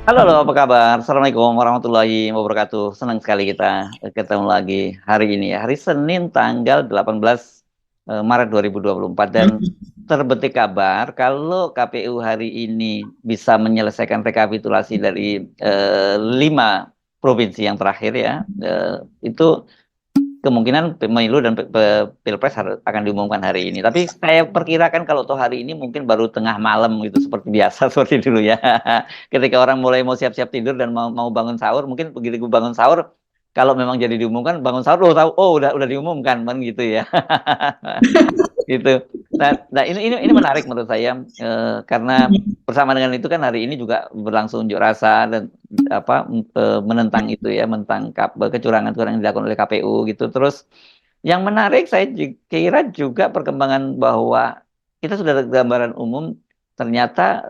Halo, apa kabar? Assalamualaikum warahmatullahi wabarakatuh. Senang sekali kita ketemu lagi hari ini ya. Hari Senin tanggal 18 Maret 2024 dan terbetik kabar kalau KPU hari ini bisa menyelesaikan rekapitulasi dari 5 provinsi yang terakhir ya. Itu kemungkinan pemilu dan pilpres akan diumumkan hari ini. Tapi saya perkirakan kalau toh hari ini mungkin baru tengah malam gitu seperti biasa seperti dulu ya. Ketika orang mulai mau siap-siap tidur dan mau bangun sahur, mungkin begitu bangun sahur, kalau memang jadi diumumkan bangun sahur, tahu, udah diumumkan kan gitu ya. Gitu. Nah, ini menarik menurut saya karena bersama dengan itu kan hari ini juga berlangsung unjuk rasa dan menentang itu ya, menentang kecurangan-kecurangan yang dilakukan oleh KPU gitu. Terus yang menarik saya kira juga perkembangan bahwa kita sudah ada gambaran umum ternyata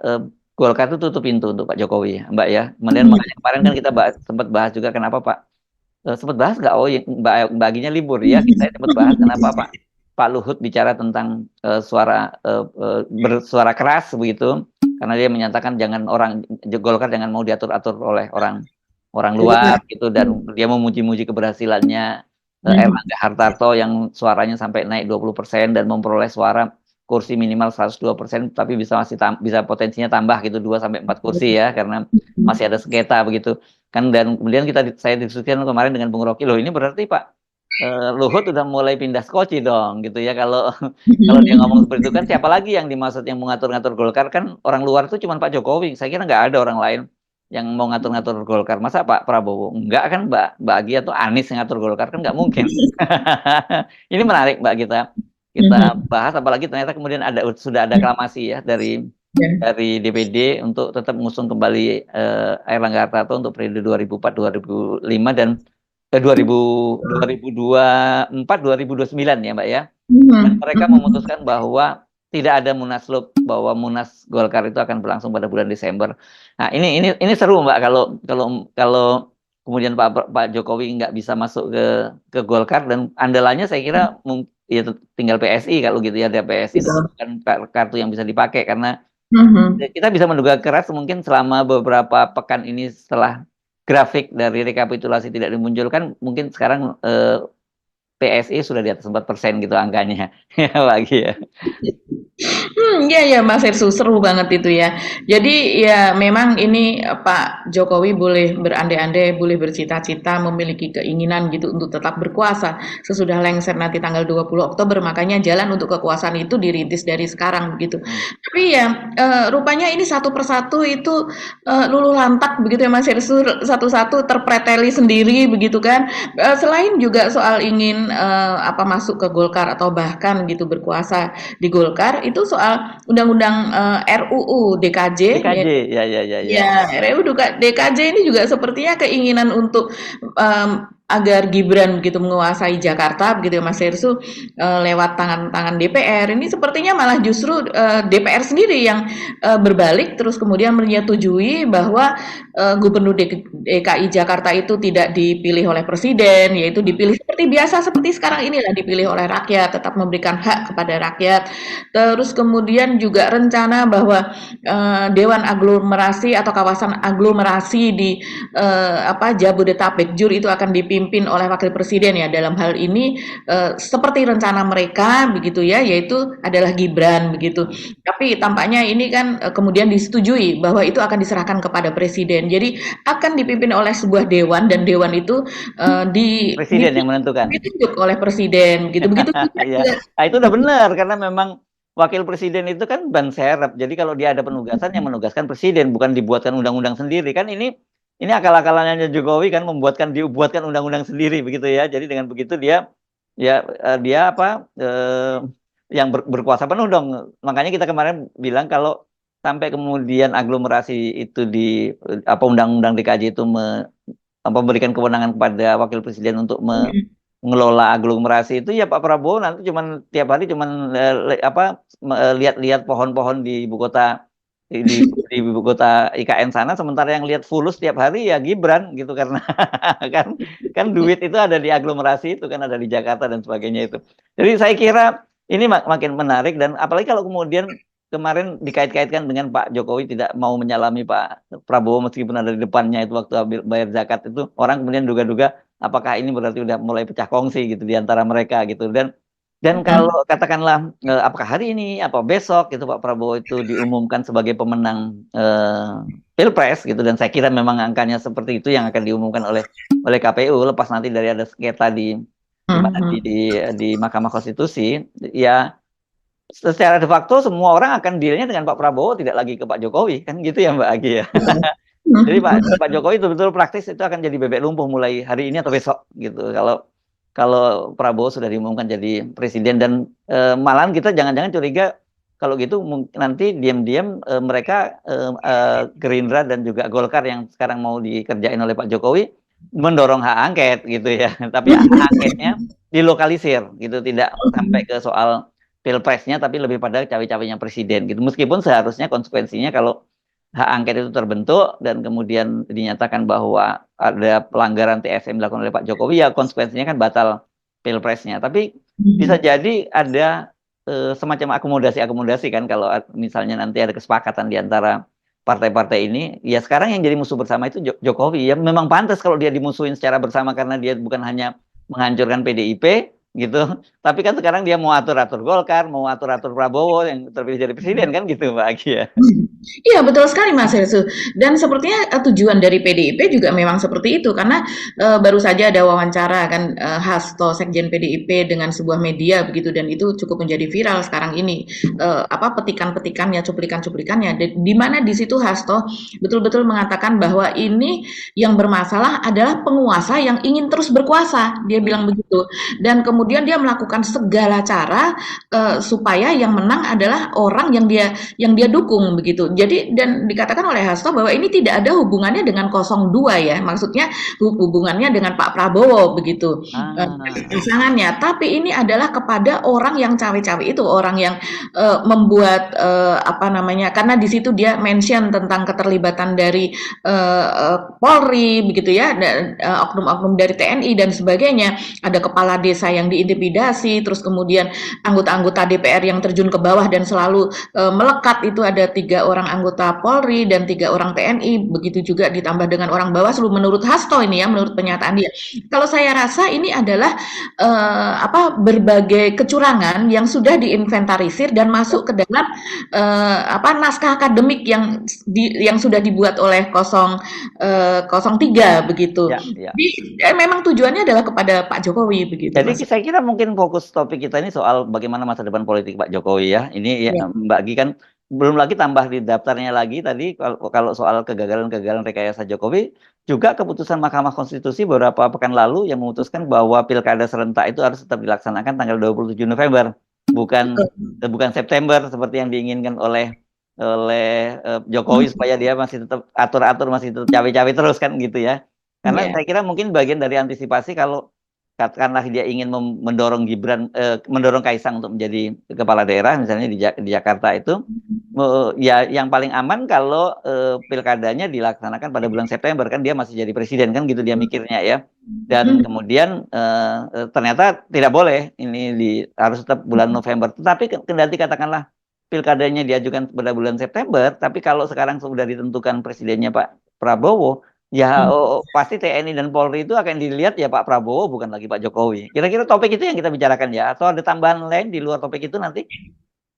Golkar itu tutup pintu untuk Pak Jokowi, Mbak ya. Kemudian makanya kemarin kan kita sempat bahas juga kenapa Pak sempat bahas nggak? Oh, baginya libur ya. Kita sempat bahas kenapa Pak Luhut bicara tentang bersuara keras begitu, karena dia menyatakan jangan Golkar jangan mau diatur-atur oleh orang luar gitu, dan dia memuji-muji keberhasilannya Erlangga Hartarto yang suaranya sampai naik 20% dan memperoleh suara kursi minimal 102%, tapi bisa potensinya tambah gitu 2 sampai 4 kursi ya, karena masih ada sengketa begitu kan. Dan kemudian saya diskusikan kemarin dengan Bung Rocky, loh ini berarti Pak Luhut udah mulai pindah skoci dong gitu ya, kalau kalau dia ngomong seperti itu kan siapa lagi yang dimaksud yang mengatur-ngatur Golkar, kan orang luar itu cuma Pak Jokowi, saya kira nggak ada orang lain yang mau ngatur-ngatur Golkar. Masa Pak Prabowo enggak, kan Mbak Agi atau Anies yang ngatur Golkar, kan nggak mungkin. Ini menarik Mbak, kita bahas, apalagi ternyata kemudian sudah ada aklamasi ya dari DPD untuk tetap mengusung kembali Erlangga Hartarto untuk periode 2004-2005 dan 2024-2029 ya Mbak ya. Dan mereka memutuskan bahwa tidak ada munaslup, bahwa Munas Golkar itu akan berlangsung pada bulan Desember. Nah, ini seru Mbak, kalau kemudian Pak Jokowi nggak bisa masuk ke Golkar, dan andalannya saya kira ya tinggal PSI kalau gitu ya, ada PSI itu kan kartu yang bisa dipakai, karena kita bisa menduga keras mungkin selama beberapa pekan ini setelah grafik dari rekapitulasi tidak dimunculkan, mungkin sekarang PSI sudah di atas 4% gitu angkanya. Ya lagi ya. Iya ya Mas Hersu, seru banget itu ya. Jadi ya memang ini Pak Jokowi boleh berandai-andai, boleh bercita-cita, memiliki keinginan gitu untuk tetap berkuasa sesudah lengser nanti tanggal 20 Oktober, makanya jalan untuk kekuasaan itu dirintis dari sekarang begitu. Tapi ya rupanya ini satu persatu itu luluh lantak begitu ya Mas Hersu, satu-satu terpreteli sendiri begitu kan. Selain juga soal ingin masuk ke Golkar atau bahkan gitu berkuasa di Golkar, itu soal undang-undang RUU DKJ DKJ ya ya ya ya. ya, RUU DKJ ini juga sepertinya keinginan untuk agar Gibran begitu menguasai Jakarta begitu ya Mas Hersu, lewat tangan-tangan DPR. Ini sepertinya malah justru DPR sendiri yang berbalik terus kemudian menyetujui bahwa Gubernur DKI Jakarta itu tidak dipilih oleh presiden, yaitu dipilih seperti biasa seperti sekarang inilah, dipilih oleh rakyat, tetap memberikan hak kepada rakyat. Terus kemudian juga rencana bahwa Dewan Aglomerasi atau kawasan aglomerasi di Jabodetabek JUR itu akan dipimpin oleh wakil presiden ya, dalam hal ini seperti rencana mereka begitu ya, yaitu adalah Gibran begitu. Tapi tampaknya ini kan kemudian disetujui bahwa itu akan diserahkan kepada presiden. Jadi akan dipimpin oleh sebuah dewan, dan dewan itu Presiden yang menentukan. ditunjuk oleh presiden gitu. Begitu Ya. Nah, itu udah benar, karena memang wakil presiden itu kan ban serep. Jadi kalau dia ada penugasan, yang menugaskan presiden, bukan dibuatkan undang-undang sendiri. Kan ini akal-akalannya Jokowi kan, dibuatkan undang-undang sendiri begitu ya. Jadi dengan begitu dia yang berkuasa penuh dong. Makanya kita kemarin bilang kalau sampai kemudian aglomerasi itu undang-undang DKJ itu memberikan kewenangan kepada wakil presiden untuk mengelola aglomerasi itu, ya Pak Prabowo nanti tiap hari lihat-lihat pohon-pohon di ibu kota, di ibu kota IKN sana, sementara yang lihat fulus tiap hari ya Gibran gitu, karena kan duit itu ada di aglomerasi itu kan, ada di Jakarta dan sebagainya itu. Jadi saya kira ini makin menarik, dan apalagi kalau kemudian kemarin dikait-kaitkan dengan Pak Jokowi tidak mau menyalami Pak Prabowo meskipun ada di depannya itu waktu bayar zakat itu, orang kemudian duga-duga apakah ini berarti udah mulai pecah kongsi gitu di antara mereka gitu. Dan Mhm. kalau katakanlah, apakah hari ini, apa besok gitu Pak Prabowo itu diumumkan sebagai pemenang, Pilpres gitu, dan saya kira memang angkanya seperti itu yang akan diumumkan oleh KPU lepas nanti dari ada sengketa di mana Mhm. di Mahkamah Konstitusi, ya secara de facto semua orang akan deal-nya dengan Pak Prabowo, tidak lagi ke Pak Jokowi, kan gitu ya Mbak Agi ya. Jadi Pak Jokowi betul-betul praktis itu akan jadi bebek lumpuh mulai hari ini atau besok gitu. Kalau kalau Prabowo sudah diumumkan jadi presiden, dan malahan kita jangan-jangan curiga kalau gitu nanti diam-diam mereka Gerindra dan juga Golkar yang sekarang mau dikerjain oleh Pak Jokowi mendorong hak angket gitu ya. Tapi hak angketnya dilokalisir gitu, tidak sampai ke soal pilpresnya tapi lebih pada cawe-cawenya presiden gitu. Meskipun seharusnya konsekuensinya kalau hak angket itu terbentuk dan kemudian dinyatakan bahwa ada pelanggaran TSM dilakukan oleh Pak Jokowi, ya konsekuensinya kan batal pilpresnya. Tapi bisa jadi ada semacam akomodasi-akomodasi kan kalau misalnya nanti ada kesepakatan di antara partai-partai ini. Ya sekarang yang jadi musuh bersama itu Jokowi. Ya memang pantas kalau dia dimusuhin secara bersama karena dia bukan hanya menghancurkan PDIP gitu, tapi kan sekarang dia mau atur-atur Golkar, mau atur-atur Prabowo yang terpilih jadi presiden kan gitu Mbak Agi ya. Iya betul sekali Mas Hersу. Dan sepertinya tujuan dari PDIP juga memang seperti itu karena baru saja ada wawancara kan Hasto Sekjen PDIP dengan sebuah media begitu, dan itu cukup menjadi viral sekarang ini. Apa petikan-petikannya, cuplikan-cuplikannya, di mana di situ Hasto betul-betul mengatakan bahwa ini yang bermasalah adalah penguasa yang ingin terus berkuasa. Dia bilang begitu. Dan kemudian dia melakukan segala cara supaya yang menang adalah orang yang dia dukung begitu. Jadi dan dikatakan oleh Hasto bahwa ini tidak ada hubungannya dengan 02 ya, maksudnya hubungannya dengan Pak Prabowo begitu. Ah, Pasangannya, tapi ini adalah kepada orang yang cawe-cawe itu, orang yang membuat apa namanya? Karena di situ dia mention tentang keterlibatan dari Polri begitu ya, dan oknum-oknum dari TNI dan sebagainya. Ada kepala desa yang diintimidasi, terus kemudian anggota-anggota DPR yang terjun ke bawah dan selalu melekat, itu ada 3 orang anggota Polri dan 3 orang TNI, begitu juga ditambah dengan orang Bawaslu menurut Hasto ini ya, menurut pernyataan dia. Kalau saya rasa ini adalah apa berbagai kecurangan yang sudah diinventarisir dan masuk ke dalam apa naskah akademik yang sudah dibuat oleh 03 begitu. ya, ya. Jadi memang tujuannya adalah kepada Pak Jokowi begitu Jadi Mas. saya kira mungkin fokus topik kita ini soal bagaimana masa depan politik Pak Jokowi ya. Ini ya, Ya. Mbak Gi kan belum lagi tambah di daftarnya lagi tadi kalau soal kegagalan-kegagalan rekayasa Jokowi, juga keputusan Mahkamah Konstitusi beberapa pekan lalu yang memutuskan bahwa pilkada serentak itu harus tetap dilaksanakan tanggal 27 November, bukan bukan September seperti yang diinginkan oleh Jokowi supaya dia masih tetap atur-atur, masih tetap cawe-cawe terus kan gitu ya. Karena Ya. saya kira mungkin bagian dari antisipasi kalau katakanlah dia ingin mendorong Gibran, mendorong Kaisang untuk menjadi kepala daerah misalnya di Jakarta itu, ya yang paling aman kalau pilkadanya dilaksanakan pada bulan September kan dia masih jadi presiden kan gitu dia mikirnya ya. Dan kemudian ternyata tidak boleh ini harus tetap bulan November. Tetapi kendati katakanlah pilkadanya diajukan pada bulan September, tapi kalau sekarang sudah ditentukan presidennya Pak Prabowo, ya pasti TNI dan Polri itu akan dilihat ya Pak Prabowo, bukan lagi Pak Jokowi. Kira-kira topik itu yang kita bicarakan ya, atau ada tambahan lain di luar topik itu nanti?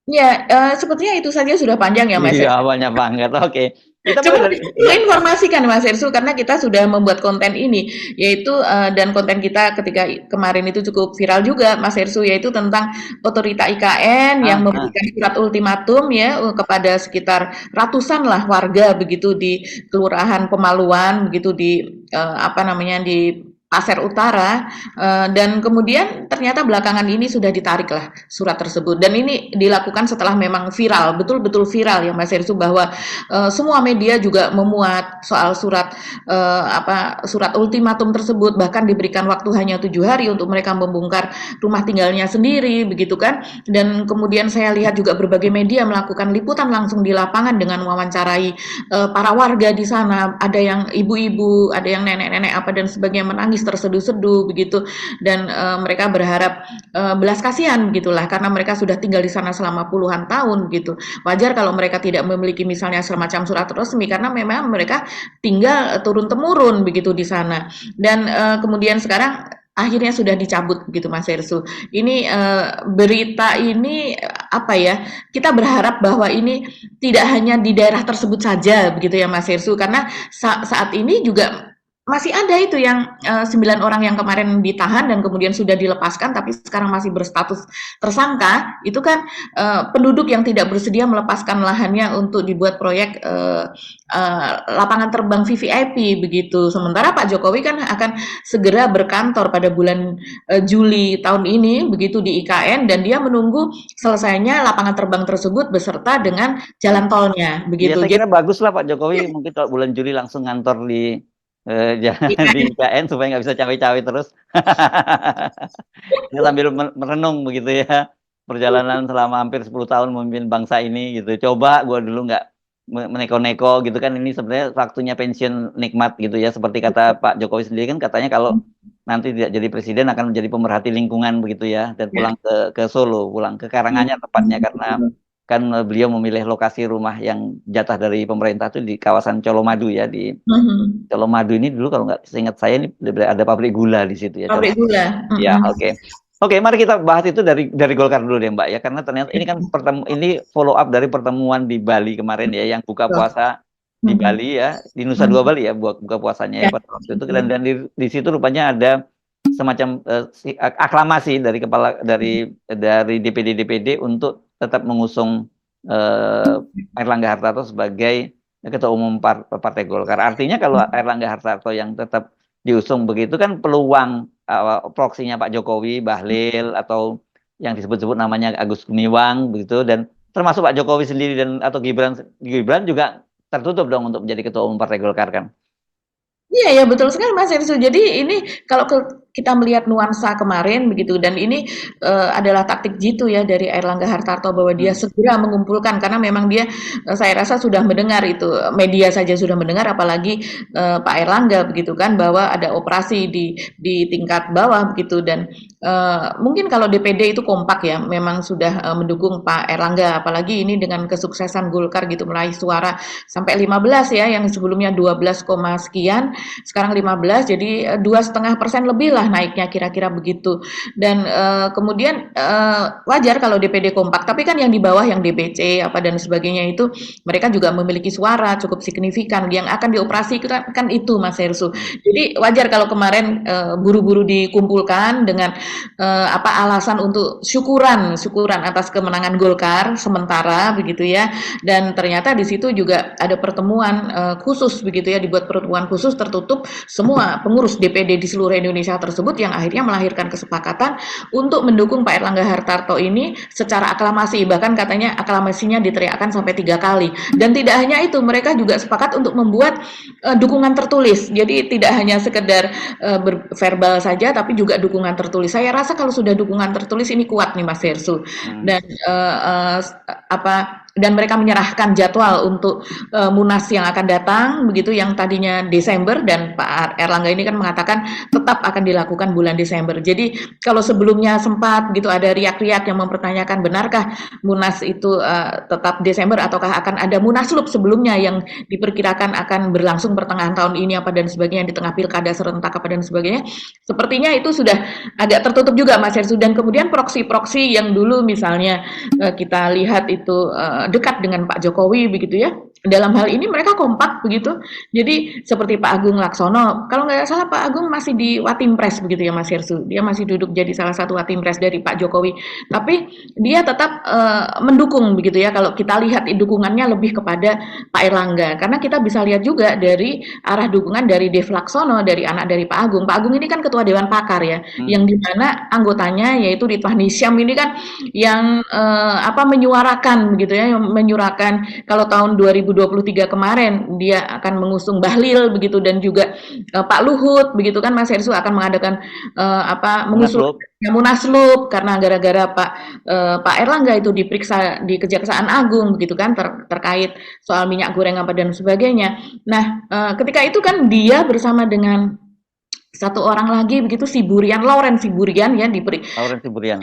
Ya, sepertinya itu saja sudah panjang ya Mas Iya, Ersu. banyak banget. Oke, kita mulai Cuma dari saya informasikan Mas Ersu karena kita sudah membuat konten ini, yaitu dan konten kita ketika kemarin itu cukup viral juga Mas Ersu, yaitu tentang otorita IKN yang ah, ah. memberikan surat ultimatum ya kepada sekitar ratusan lah warga begitu di Kelurahan Pemaluan begitu di apa namanya di Pasir Utara, dan kemudian ternyata belakangan ini sudah ditariklah surat tersebut, dan ini dilakukan setelah memang viral, betul-betul viral ya Mas Ersu, bahwa semua media juga memuat soal surat surat ultimatum tersebut, bahkan diberikan waktu hanya 7 hari untuk mereka membongkar rumah tinggalnya sendiri begitu kan. Dan kemudian saya lihat juga berbagai media melakukan liputan langsung di lapangan dengan mewawancarai para warga di sana, ada yang ibu-ibu, ada yang nenek-nenek apa dan sebagainya menangis menangis terseduh-seduh begitu, dan mereka berharap belas kasihan begitulah, karena mereka sudah tinggal di sana selama puluhan tahun gitu. Wajar kalau mereka tidak memiliki misalnya semacam surat resmi, karena memang mereka tinggal turun temurun begitu di sana. Dan kemudian sekarang akhirnya sudah dicabut begitu Mas Hersu. Ini berita ini apa ya? Kita berharap bahwa ini tidak hanya di daerah tersebut saja begitu ya Mas Hersu, karena saat ini juga masih ada itu yang 9 orang yang kemarin ditahan dan kemudian sudah dilepaskan tapi sekarang masih berstatus tersangka. Itu kan penduduk yang tidak bersedia melepaskan lahannya untuk dibuat proyek lapangan terbang VVIP begitu. Sementara Pak Jokowi kan akan segera berkantor pada bulan Juli tahun ini begitu di IKN, dan dia menunggu selesainya lapangan terbang tersebut beserta dengan jalan tolnya Ya begitu. saya kira bagus lah Pak Jokowi mungkin kalau bulan Juli langsung ngantor di di IKN supaya nggak bisa cawe-cawe terus. Dia sambil merenung begitu ya, perjalanan selama hampir 10 tahun memimpin bangsa ini gitu. Coba gue dulu nggak meneko-neko gitu kan, ini sebenarnya waktunya pensiun nikmat gitu ya, seperti kata Pak Jokowi sendiri kan, katanya kalau nanti tidak jadi presiden akan menjadi pemerhati lingkungan begitu ya, dan pulang ke Solo, pulang ke Karanganyar tepatnya, karena kan beliau memilih lokasi rumah yang jatah dari pemerintah itu di kawasan Colomadu ya, di Colomadu ini dulu kalau nggak seingat saya ini ada pabrik gula di situ ya. Pabrik gula. Ya, oke, mari kita bahas itu dari Golkar dulu deh Mbak ya, karena ternyata ini kan ini follow up dari pertemuan di Bali kemarin ya, yang buka puasa di Bali ya, di Nusa Dua Bali ya, buka puasanya ya pada waktu itu, dan di situ rupanya ada semacam aklamasi dari dari DPD untuk tetap mengusung Airlangga Hartarto sebagai Ketua Umum Partai Golkar. Artinya kalau Airlangga Hartarto yang tetap diusung begitu kan, peluang proksinya Pak Jokowi, Bahlil, atau yang disebut-sebut namanya Agus Gumiwang begitu, dan termasuk Pak Jokowi sendiri dan atau Gibran juga tertutup dong untuk menjadi Ketua Umum Partai Golkar kan. Iya ya, betul sekali Mas Hersu. Jadi ini kalau kita melihat nuansa kemarin begitu, dan ini adalah taktik jitu ya dari Airlangga Hartarto bahwa dia segera mengumpulkan, karena memang dia saya rasa sudah mendengar itu, media saja sudah mendengar, apalagi Pak Airlangga begitu kan, bahwa ada operasi di tingkat bawah begitu. Dan mungkin kalau DPD itu kompak ya, memang sudah mendukung Pak Airlangga, apalagi ini dengan kesuksesan Golkar gitu meraih suara sampai 15 ya, yang sebelumnya 12, sekian, sekarang 15, jadi 2,5% lebih lah naiknya kira-kira begitu. Dan kemudian wajar kalau DPD kompak, tapi kan yang di bawah, yang DPC apa dan sebagainya itu, mereka juga memiliki suara cukup signifikan yang akan dioperasi kan itu Mas Hersu. Jadi wajar kalau kemarin buru-buru dikumpulkan dengan alasan untuk syukuran atas kemenangan Golkar sementara begitu ya. Dan ternyata di situ juga ada pertemuan khusus begitu ya, dibuat pertemuan khusus tertutup semua pengurus DPD di seluruh Indonesia tersebut, yang akhirnya melahirkan kesepakatan untuk mendukung Pak Airlangga Hartarto ini secara aklamasi. Bahkan katanya aklamasinya diteriakkan sampai 3 kali. Dan tidak hanya itu, mereka juga sepakat untuk membuat dukungan tertulis. Jadi tidak hanya sekedar verbal saja, tapi juga dukungan tertulis. Saya rasa kalau sudah dukungan tertulis ini kuat nih Mas Hersu. Dan dan mereka menyerahkan jadwal untuk Munas yang akan datang begitu, yang tadinya Desember, dan Pak Airlangga ini kan mengatakan tetap akan dilakukan bulan Desember. Jadi kalau sebelumnya sempat gitu ada riak-riak yang mempertanyakan benarkah Munas itu tetap Desember ataukah akan ada Munaslup sebelumnya yang diperkirakan akan berlangsung pertengahan tahun ini apa dan sebagainya, di tengah pilkada serentak apa dan sebagainya, sepertinya itu sudah agak tertutup juga Mas Hersu. Dan kemudian proksi-proksi yang dulu misalnya kita lihat itu dekat dengan Pak Jokowi begitu ya, dalam hal ini mereka kompak begitu. Jadi seperti Pak Agung Laksono, kalau nggak salah Pak Agung masih di Watimpres begitu ya Mas Hersu, dia masih duduk jadi salah satu Watimpres dari Pak Jokowi, tapi dia tetap mendukung begitu ya. Kalau kita lihat dukungannya lebih kepada Pak Airlangga, karena kita bisa lihat juga dari arah dukungan dari Dev Laksono, dari anak dari Pak Agung. Pak Agung ini kan ketua Dewan Pakar ya, yang dimana anggotanya yaitu Ridwan Hisyam ini kan yang menyuarakan begitu ya, menyuarakan kalau tahun 2023 kemarin dia akan mengusung Bahlil begitu, dan juga Pak Luhut begitu kan Mas Hersu akan mengadakan mengusung Munaslup, karena gara-gara Pak Airlangga itu diperiksa di Kejaksaan Agung begitu kan, terkait soal minyak goreng apa dan sebagainya. Nah, ketika itu kan dia bersama dengan satu orang lagi begitu si Burian, Lawrence si Burian ya Lauren Siburian.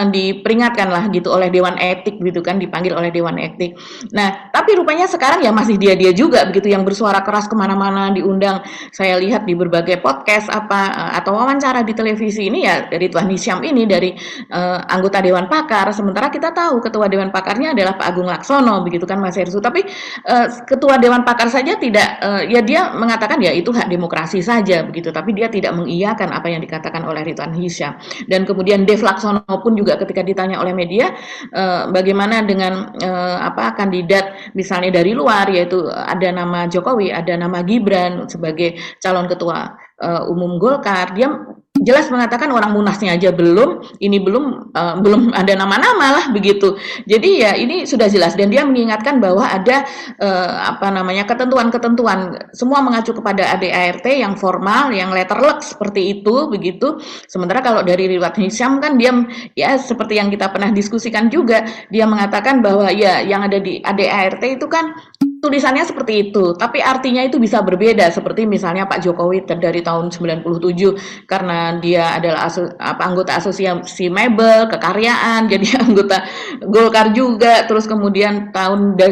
diperingatkan lah gitu oleh Dewan Etik gitu kan, dipanggil oleh Dewan Etik. Nah, tapi rupanya sekarang ya masih dia-dia juga begitu yang bersuara keras kemana-mana, diundang. Saya lihat di berbagai podcast atau wawancara di televisi ini ya Ridwan Hisyam ini dari anggota Dewan Pakar. Sementara kita tahu ketua Dewan Pakarnya adalah Pak Agung Laksono begitu kan Mas Hersu. Tapi ketua Dewan Pakar saja tidak ya dia mengatakan ya itu hak demokrasi saja begitu. Tapi dia tidak mengiyakan apa yang dikatakan oleh Ridwan Hisyam. Dan kemudian Dev Laksono pun juga ketika ditanya oleh media bagaimana dengan kandidat misalnya dari luar yaitu ada nama Jokowi, ada nama Gibran sebagai calon ketua umum Golkar, dia jelas mengatakan orang Munasnya aja belum, ini belum ada nama-nama lah begitu. Jadi ya ini sudah jelas dan dia mengingatkan bahwa ada ketentuan-ketentuan semua mengacu kepada ADART yang formal, yang letterless seperti itu begitu. Sementara kalau dari Ridwan Hisyam kan dia ya seperti yang kita pernah diskusikan juga, dia mengatakan bahwa ya yang ada di ADART itu kan tulisannya seperti itu, tapi artinya itu bisa berbeda. Seperti misalnya Pak Jokowi dari tahun 97 karena dia adalah anggota asosiasi mebel, kekaryaan, jadi anggota Golkar juga. Terus kemudian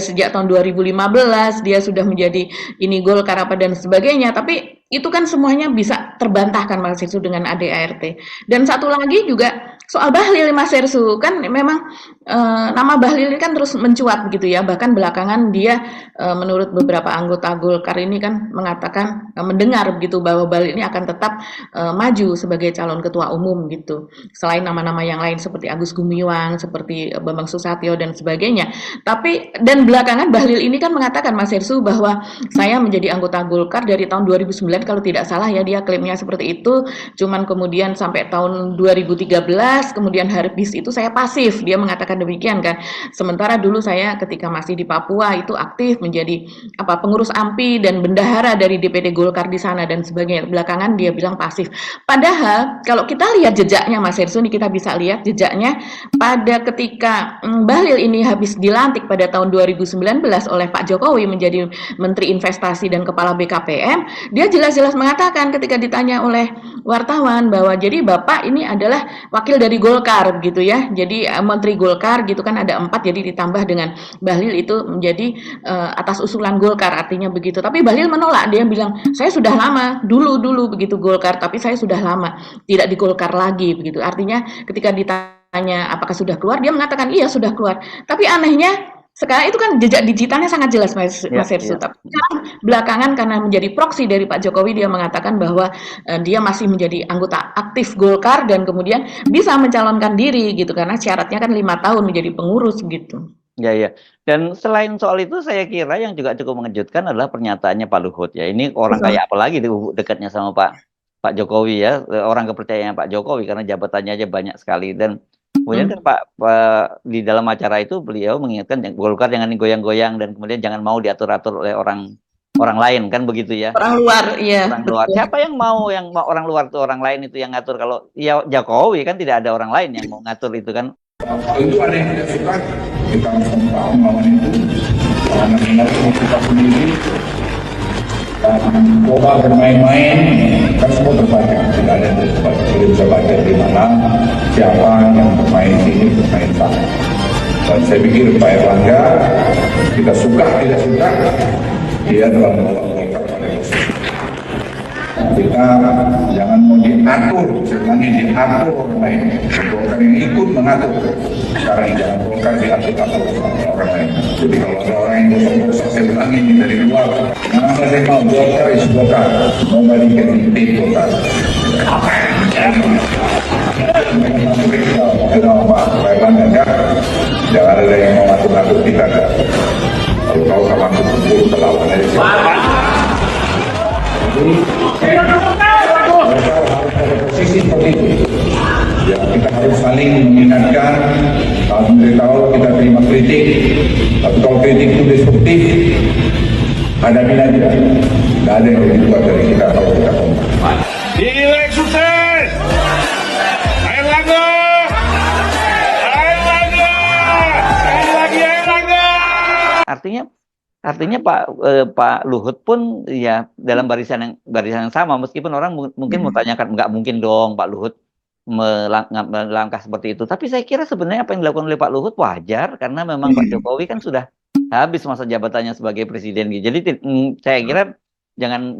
sejak tahun 2015 dia sudah menjadi ini Golkar apa dan sebagainya. Tapi itu kan semuanya bisa terbantahkan Mas Hersu dengan ADART. Dan satu lagi juga soal Bahlil Mas Hersu, kan memang nama Bahlil ini kan terus mencuat begitu ya. Bahkan belakangan dia menurut beberapa anggota Golkar ini kan mengatakan mendengar begitu bahwa Bahlil ini akan tetap maju sebagai calon ketua umum gitu. Selain nama-nama yang lain seperti Agus Gumiwang, seperti Bambang Susatyo dan sebagainya. Tapi dan belakangan Bahlil ini kan mengatakan Mas Hersu bahwa saya menjadi anggota Golkar dari tahun 2009 kalau tidak salah ya, dia klaimnya seperti itu. Cuman kemudian sampai tahun 2013 kemudian habis itu saya pasif, dia mengatakan demikian kan. Sementara dulu saya ketika masih di Papua itu aktif menjadi pengurus AMPI dan bendahara dari DPD Golkar di sana dan sebagainya. Belakangan dia bilang pasif. Padahal kalau kita lihat jejaknya Mas Hersu, kita bisa lihat jejaknya pada ketika Bahlil ini habis dilantik pada tahun 2019 oleh Pak Jokowi menjadi Menteri Investasi dan Kepala BKPM, dia jelas-jelas mengatakan ketika ditanya oleh wartawan bahwa jadi Bapak ini adalah wakil dari Golkar gitu ya. Jadi Menteri Golkar gitu kan ada 4, jadi ditambah dengan Bahlil itu menjadi atas usulan Golkar artinya begitu. Tapi Bahlil menolak, dia bilang saya sudah lama dulu begitu Golkar, tapi saya sudah lama tidak di Golkar lagi begitu. Artinya ketika ditanya apakah sudah keluar, dia mengatakan iya sudah keluar. Tapi anehnya sekarang itu kan jejak digitalnya sangat jelas Mas Hersu. Tapi sekarang belakangan karena menjadi proksi dari Pak Jokowi, dia mengatakan bahwa dia masih menjadi anggota aktif Golkar dan kemudian bisa mencalonkan diri gitu karena syaratnya kan 5 tahun menjadi pengurus gitu. Ya. Dan selain soal itu saya kira yang juga cukup mengejutkan adalah pernyataannya Pak Luhut ya. Ini orang kayak apa lagi dekatnya sama Pak Jokowi ya, orang kepercayaan Pak Jokowi karena jabatannya aja banyak sekali. Dan kemudian kan Pak di dalam acara itu beliau mengingatkan Golkar jangan goyang-goyang dan kemudian jangan mau diatur-atur oleh orang lain kan begitu ya. Orang luar, iya. Orang luar. Siapa yang mau orang luar tuh orang lain itu yang ngatur? Kalau ya Jokowi kan tidak ada orang lain yang mau ngatur itu kan. Tentu ada yang tidak suka, kita harus paham melawan itu. Karena sebenarnya kita sendiri coba bermain-main, kan semua terbaca, tidak ada yang terbaca. Kita bisa baca di mana siapa yang bermain sini, bermain sana. Dan saya pikir Pak Erlangga, kita suka tidak suka, dia telah membawa Golkar pada musim. Kita jangan mau diatur, sebenarnya diatur orang lain. Golkar yang ikut mengatur. Sekarang jangan Golkar diatur-atur oleh orang lain. Jadi kalau ada orang yang gosok-gosok, saya bilang ini dari luar. Nah, saya mau Golkar is Golkar. Nobody can dictate Golkar. Jangan ada yang mau ngatur-ngatur kita. Kalau kau sama aku kumpul, terlawan aja. Jadi, harus ada posisi seperti itu. Ya, kita harus saling mengingatkan. Kalau memberitahu kita terima kritik, tapi kalau kritik itu destruktif, hadapin aja. Tidak ada yang lebih kuat dari kita kalau kita kompak. Pileg sukses! Erlangga! Erlangga! Sekali lagi Erlangga! Artinya artinya Pak Luhut pun ya dalam barisan yang sama, meskipun orang mungkin mau tanyakan, nggak mungkin dong Pak Luhut melangkah seperti itu. Tapi saya kira sebenarnya apa yang dilakukan oleh Pak Luhut wajar, karena memang Pak Jokowi kan sudah habis masa jabatannya sebagai presiden gitu. Jadi saya kira jangan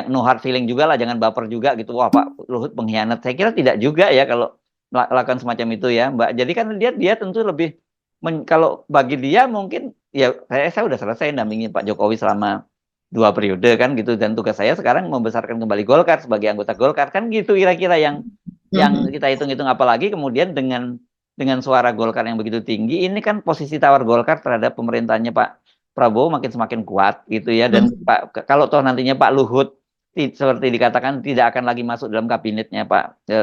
no hard feeling juga lah, jangan baper juga gitu. Wah, Pak Luhut pengkhianat. Saya kira tidak juga ya kalau melakukan semacam itu ya, Mbak. Jadi kan dia tentu lebih kalau bagi dia mungkin ya saya udah selesai dampingi Pak Jokowi selama 2 periode kan gitu, dan tugas saya sekarang membesarkan kembali Golkar sebagai anggota Golkar kan gitu kira-kira yang kita hitung-hitung, apalagi kemudian dengan suara Golkar yang begitu tinggi, ini kan posisi tawar Golkar terhadap pemerintahnya Pak Prabowo makin semakin kuat gitu ya. Dan kalau toh nantinya Pak Luhut seperti dikatakan tidak akan lagi masuk dalam kabinetnya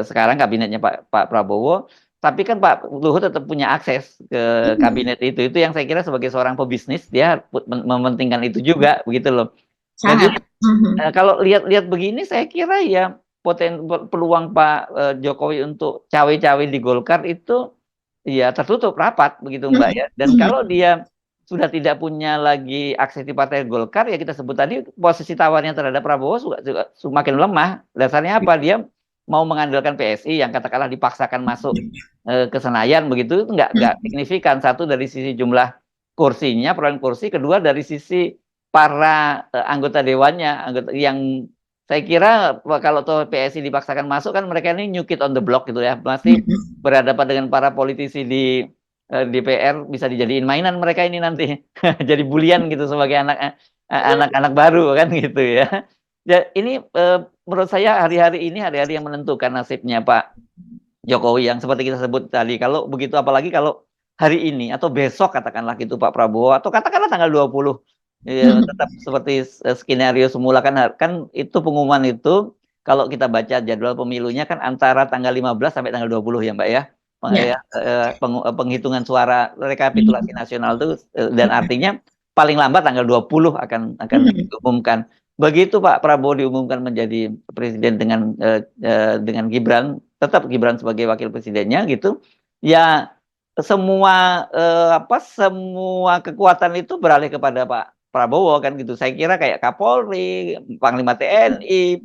sekarang kabinetnya Pak Prabowo, tapi kan Pak Luhut tetap punya akses ke kabinet itu yang saya kira sebagai seorang pebisnis dia mementingkan itu juga begitu loh. Jadi kalau lihat begini saya kira ya peluang Pak Jokowi untuk cawe-cawe di Golkar itu ya tertutup rapat begitu Mbak ya. Dan kalau dia sudah tidak punya lagi akses di Partai Golkar, ya kita sebut tadi posisi tawarnya terhadap Prabowo juga semakin lemah. Dasarnya apa? Dia mau mengandalkan PSI yang katakanlah dipaksakan masuk ke Senayan begitu, itu nggak signifikan. Satu dari sisi jumlah kursinya, perolehan kursi, kedua dari sisi para anggota dewannya, yang saya kira kalau tuh PSI dipaksakan masuk kan mereka ini new kid on the block gitu ya, masih berhadapan dengan para politisi di DPR, bisa dijadiin mainan mereka ini nanti jadi bulian gitu sebagai anak-anak baru kan gitu ya. Ya ini menurut saya hari-hari ini hari-hari yang menentukan nasibnya Pak Jokowi yang seperti kita sebut tadi. Kalau begitu apalagi kalau hari ini atau besok katakanlah gitu Pak Prabowo, atau katakanlah tanggal 20 ya, tetap seperti skenario semula kan itu pengumuman itu kalau kita baca jadwal pemilunya kan antara tanggal 15 sampai tanggal 20 ya Mbak ya. Penghitungan suara rekapitulasi nasional itu dan artinya paling lambat tanggal 20 akan diumumkan. Begitu Pak Prabowo diumumkan menjadi presiden dengan Gibran, tetap Gibran sebagai wakil presidennya gitu. Ya semua semua kekuatan itu beralih kepada Pak Prabowo kan gitu. Saya kira kayak Kapolri, Panglima TNI,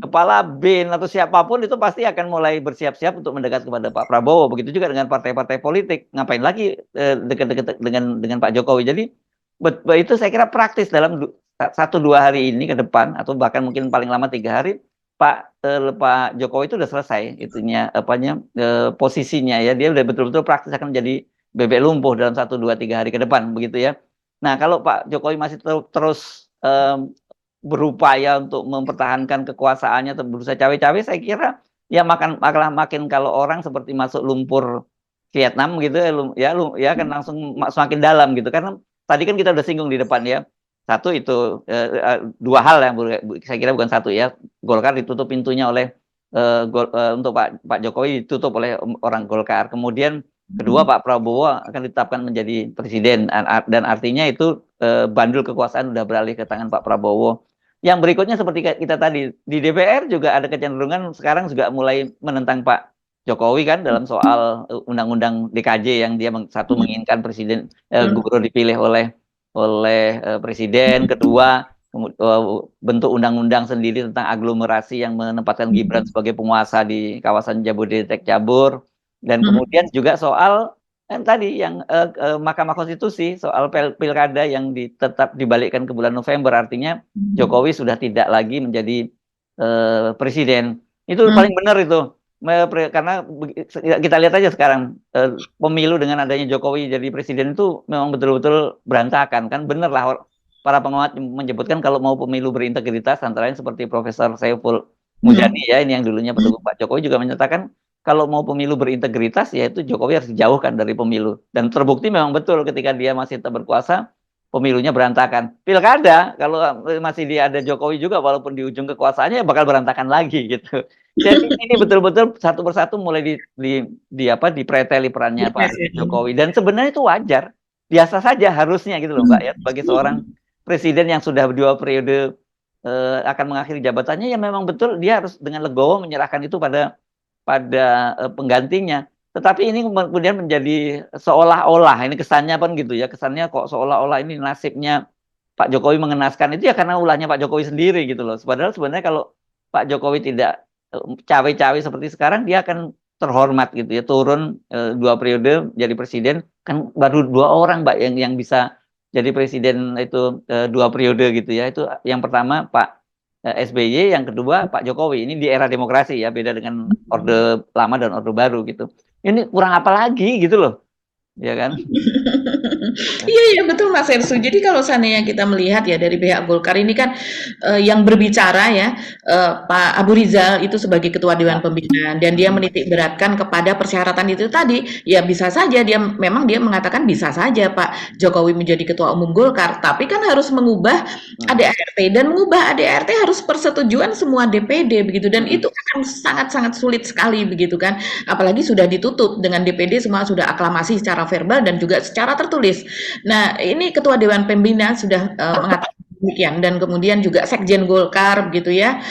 Kepala BIN atau siapapun itu pasti akan mulai bersiap-siap untuk mendekat kepada Pak Prabowo. Begitu juga dengan partai-partai politik. Ngapain lagi dekat-dekat dengan Pak Jokowi. Jadi itu saya kira praktis dalam 1-2 hari ini ke depan, atau bahkan mungkin paling lama 3 hari, Pak Jokowi itu udah selesai posisinya ya. Dia udah betul-betul praktis akan menjadi bebek lumpuh dalam 1-2-3 hari ke depan begitu ya. Nah, kalau Pak Jokowi masih terus berupaya untuk mempertahankan kekuasaannya, atau berusaha cawe-cawe, saya kira ya makin kalau orang seperti masuk lumpur Vietnam gitu ya kan langsung semakin dalam gitu. Karena tadi kan kita udah singgung di depan ya. Satu itu 2 hal yang saya kira bukan satu ya. Golkar ditutup pintunya oleh untuk Pak Jokowi ditutup oleh orang Golkar. Kemudian kedua, Pak Prabowo akan ditetapkan menjadi presiden, dan artinya itu bandul kekuasaan sudah beralih ke tangan Pak Prabowo. Yang berikutnya seperti kita tadi di DPR juga ada kecenderungan sekarang juga mulai menentang Pak Jokowi kan dalam soal undang-undang DKJ yang dia menginginkan presiden gubernur dipilih oleh presiden. Kedua, bentuk undang-undang sendiri tentang aglomerasi yang menempatkan Gibran sebagai penguasa di kawasan Jabodetabek Cabur. Dan kemudian juga soal tadi yang Mahkamah Konstitusi, soal pilkada yang tetap dibalikkan ke bulan November, artinya Jokowi sudah tidak lagi menjadi presiden. Itu paling benar itu. Karena kita lihat aja sekarang pemilu dengan adanya Jokowi jadi presiden itu memang betul-betul berantakan kan. Bener lah para pengamat menyebutkan kalau mau pemilu berintegritas, antara lain seperti Profesor Saiful Mujani ya, ini yang dulunya pendukung Pak Jokowi, juga menyatakan kalau mau pemilu berintegritas ya itu Jokowi harus dijauhkan dari pemilu. Dan terbukti memang betul ketika dia masih tetap berkuasa, pemilunya berantakan. Pilkada kalau masih ada Jokowi juga, walaupun di ujung kekuasaannya bakal berantakan lagi gitu. Jadi ini betul-betul satu persatu mulai dipreteli perannya Pak Jokowi, dan sebenarnya itu wajar, biasa saja harusnya gitu loh Mbak ya, sebagai seorang presiden yang sudah 2 periode akan mengakhiri jabatannya, ya memang betul dia harus dengan legowo menyerahkan itu pada penggantinya. Tetapi ini kemudian menjadi seolah-olah, ini kesannya kan gitu ya, kesannya kok seolah-olah ini nasibnya Pak Jokowi mengenaskan itu ya karena ulahnya Pak Jokowi sendiri gitu loh. Padahal sebenarnya kalau Pak Jokowi tidak cawe-cawe seperti sekarang, dia akan terhormat gitu ya, turun 2 periode jadi presiden. Kan baru 2 orang Mbak yang bisa jadi presiden itu 2 periode gitu ya. Itu yang pertama Pak SBY, yang kedua Pak Jokowi. Ini di era demokrasi ya, beda dengan orde lama dan orde baru gitu. Ini kurang apa lagi gitu loh, ya kan? Iya, iya, betul Mas Ersu. Jadi kalau seandainya kita melihat ya dari pihak Golkar ini kan yang berbicara ya Pak Abu Rizal itu sebagai Ketua Dewan Pembina, dan dia menitik beratkan kepada persyaratan itu tadi. Ya bisa saja dia memang dia mengatakan bisa saja Pak Jokowi menjadi Ketua Umum Golkar, tapi kan harus mengubah ADART, dan mengubah ADART harus persetujuan semua DPD begitu, dan itu akan sangat-sangat sulit sekali begitu kan. Apalagi sudah ditutup dengan DPD semua sudah aklamasi secara verbal dan juga secara tertulis. Nah, ini Ketua Dewan Pembina sudah mengatakan demikian, dan kemudian juga Sekjen Golkar begitu ya,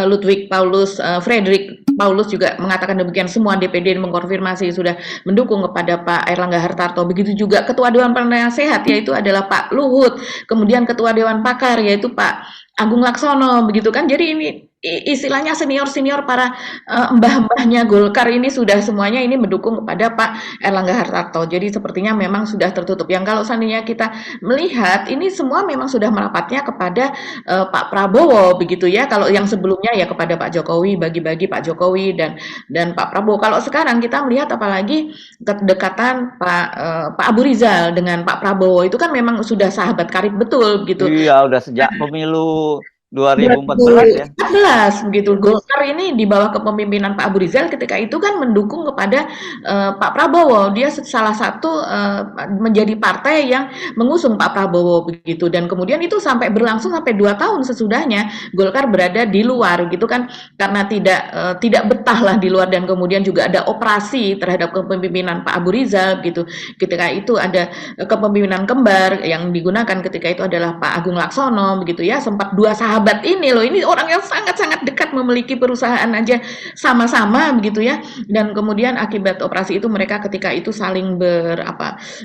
Ludwig Paulus, Frederick Paulus juga mengatakan demikian. Semua DPD mengkonfirmasi sudah mendukung kepada Pak Airlangga Hartarto. Begitu juga Ketua Dewan Penasehat yaitu adalah Pak Luhut, kemudian Ketua Dewan Pakar yaitu Pak Agung Laksono begitu kan. Jadi ini istilahnya senior-senior para mbah-mbahnya Golkar ini sudah semuanya ini mendukung kepada Pak Airlangga Hartarto. Jadi sepertinya memang sudah tertutup. Yang kalau seandainya kita melihat ini semua memang sudah merapatnya kepada Pak Prabowo begitu ya. Kalau yang sebelumnya ya kepada Pak Jokowi, bagi-bagi Pak Jokowi dan Pak Prabowo. Kalau sekarang kita melihat apalagi kedekatan Pak Abu Rizal dengan Pak Prabowo itu kan memang sudah sahabat karib betul gitu. Iya, udah sejak pemilu 2014 ya. 2014 begitu. Golkar ini di bawah kepemimpinan Pak Abu Rizal ketika itu kan mendukung kepada Pak Prabowo. Dia salah satu menjadi partai yang mengusung Pak Prabowo begitu, dan kemudian itu sampai berlangsung sampai 2 tahun sesudahnya Golkar berada di luar gitu kan, karena tidak betah lah di luar, dan kemudian juga ada operasi terhadap kepemimpinan Pak Abu Rizal gitu. Ketika itu ada kepemimpinan kembar yang digunakan ketika itu adalah Pak Agung Laksono begitu ya. Sempat dua sahabat ini loh, ini orang yang sangat-sangat dekat, memiliki perusahaan aja sama-sama begitu ya, dan kemudian akibat operasi itu mereka ketika itu saling